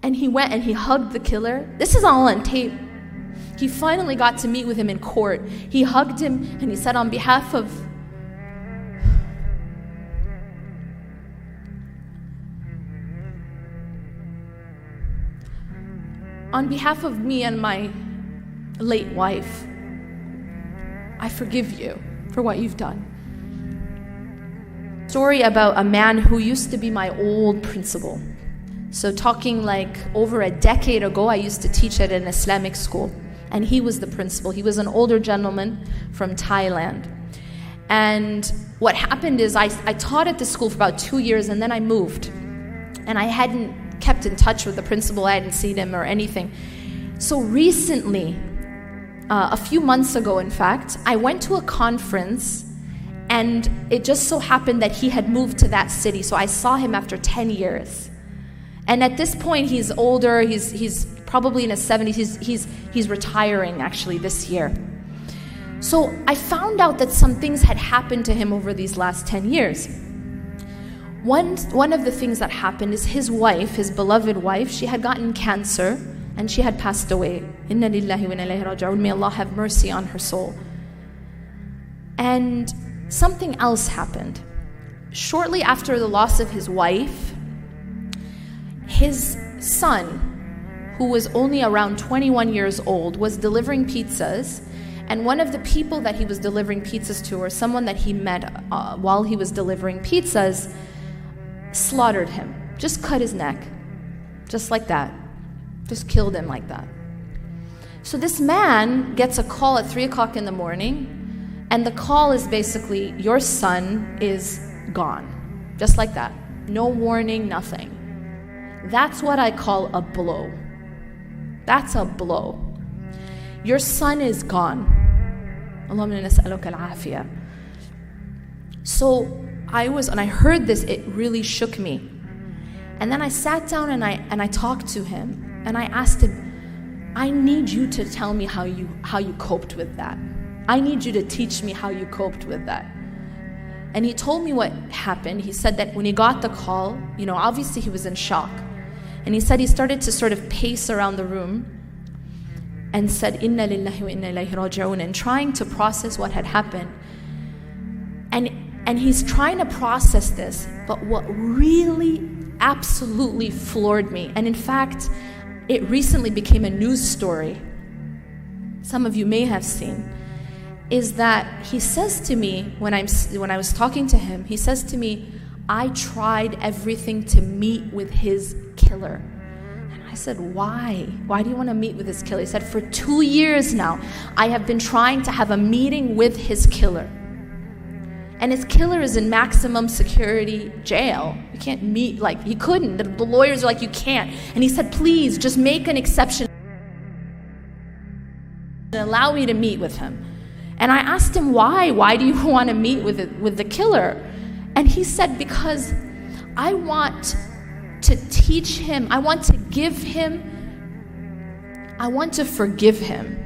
And he went and he hugged the killer. This is all on tape. He finally got to meet with him in court. He hugged him and he said, on behalf of me and my late wife, I forgive you for what you've done. Story about a man who used to be my old principal. So talking like over a decade ago, I used to teach at an Islamic school, and he was the principal. He was an older gentleman from Thailand. And what happened is I taught at the school for about 2 years, and then I moved. And I hadn't kept in touch with the principal. I hadn't seen him or anything. So recently, a few months ago, in fact, I went to a conference, and it just so happened that he had moved to that city. So I saw him after 10 years. And at this point, he's older. He's probably in his 70s. He's retiring, actually, this year. So I found out that some things had happened to him over these last 10 years. One of the things that happened is his wife, his beloved wife, she had gotten cancer, and she had passed away. Inna lillahi wa inna ilayhi raji'un. May Allah have mercy on her soul. And something else happened. Shortly after the loss of his wife, his son, who was only around 21 years old, was delivering pizzas, and one of the people that he was delivering pizzas to, or someone that he met while he was delivering pizzas, slaughtered him, just cut his neck, just like that, just killed him like that. So this man gets a call at 3 o'clock in the morning, and the call is basically, your son is gone, just like that, no warning, nothing. That's what I call a blow. That's a blow. Your son is gone. Allahumma nas'aluka al-afiyah. So when I heard this, it really shook me. And then I sat down and I talked to him, and I asked him, I need you to tell me how you coped with that. I need you to teach me how you coped with that. And he told me what happened. He said that when he got the call, obviously he was in shock. And he said he started to sort of pace around the room and said, Inna lillahi wa inna ilayhi raji'un, and trying to process what had happened. And he's trying to process this, but what really absolutely floored me, and in fact, it recently became a news story, some of you may have seen, is that he says to me, when I was talking to him, he says to me, I tried everything to meet with his killer. And I said, why? Why do you want to meet with his killer? He said, for 2 years now, I have been trying to have a meeting with his killer. And his killer is in maximum security jail. You can't meet, he couldn't. The lawyers are like, you can't. And he said, please, just make an exception and allow me to meet with him. And I asked him, why? Why do you want to meet with the killer? And he said, because I want to teach him, I want to give him, I want to forgive him.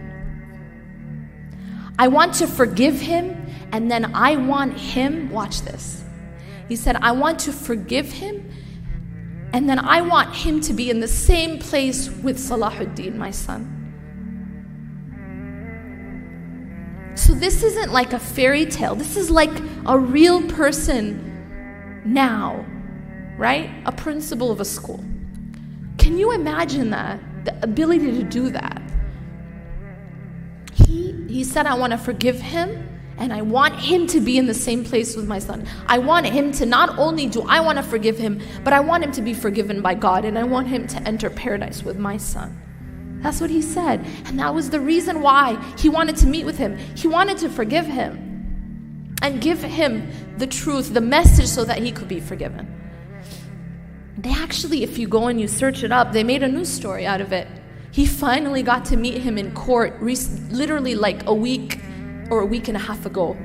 I want to forgive him, and then I want him, watch this. He said, I want to forgive him, and then I want him to be in the same place with Salahuddin, my son. So this isn't like a fairy tale. This is like a real person now, right? A principal of a school. Can you imagine that? The ability to do that. He said, I want to forgive him, and I want him to be in the same place with my son. I want him to, not only do I want to forgive him, but I want him to be forgiven by God, and I want him to enter paradise with my son. That's what he said. And that was the reason why he wanted to meet with him. He wanted to forgive him and give him the truth, the message, so that he could be forgiven. They actually, if you go and you search it up, they made a news story out of it. He finally got to meet him in court, literally like a week or a week and a half ago.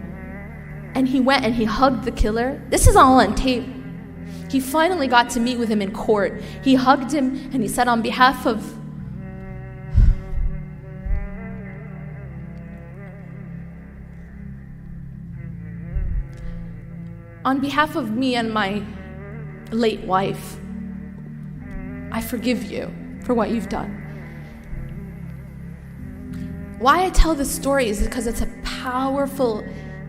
And he went and he hugged the killer. This is all on tape. He finally got to meet with him in court. He hugged him and he said, on behalf of me and my late wife, I forgive you for what you've done. Why I tell this story is because it's a powerful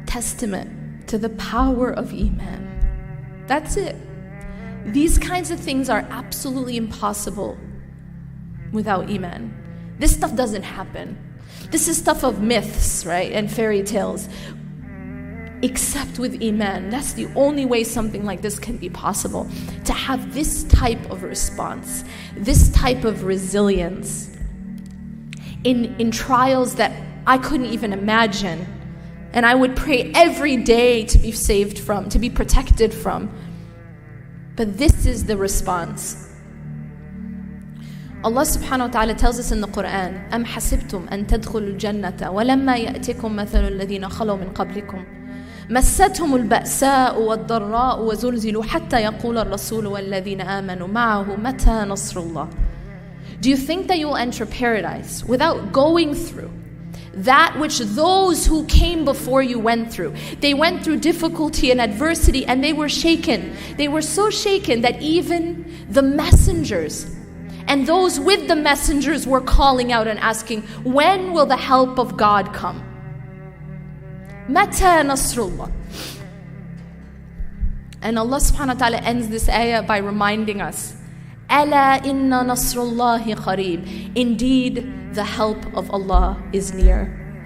testament to the power of Iman. That's it. These kinds of things are absolutely impossible without Iman. This stuff doesn't happen. This is stuff of myths, right, and fairy tales. Except with Iman. That's the only way something like this can be possible. To have this type of response, this type of resilience in trials that I couldn't even imagine. And I would pray every day to be saved from, to be protected from. But this is the response. Allah subhanahu wa ta'ala tells us in the Quran, أَمْ حَسِبْتُمْ أَن تَدْخُلُوا الْجَنَّةَ وَلَمَّا يَأْتِكُمْ مَثَلُ الَّذِينَ خَلَوْا مِنْ قَبْلِكُمْ مَسَّتْهُمُ الْبَأْسَاءُ وَالضَّرَّاءُ وَزُلْزِلُوا حَتَّى يَقُولَ الرَّسُولُ وَالَّذِينَ آمَنُوا مَعَهُ مَتَى نَصْرُ اللَّهِ. Do you think that you will enter paradise without going through that which those who came before you went through? They went through difficulty and adversity, and they were shaken. They were so shaken that even the messengers and those with the messengers were calling out and asking, when will the help of God come? Mata Nasrullah. And Allah subhanahu wa ta'ala ends this ayah by reminding us, Ala inna nasrullahi qareeb. Indeed, the help of Allah is near.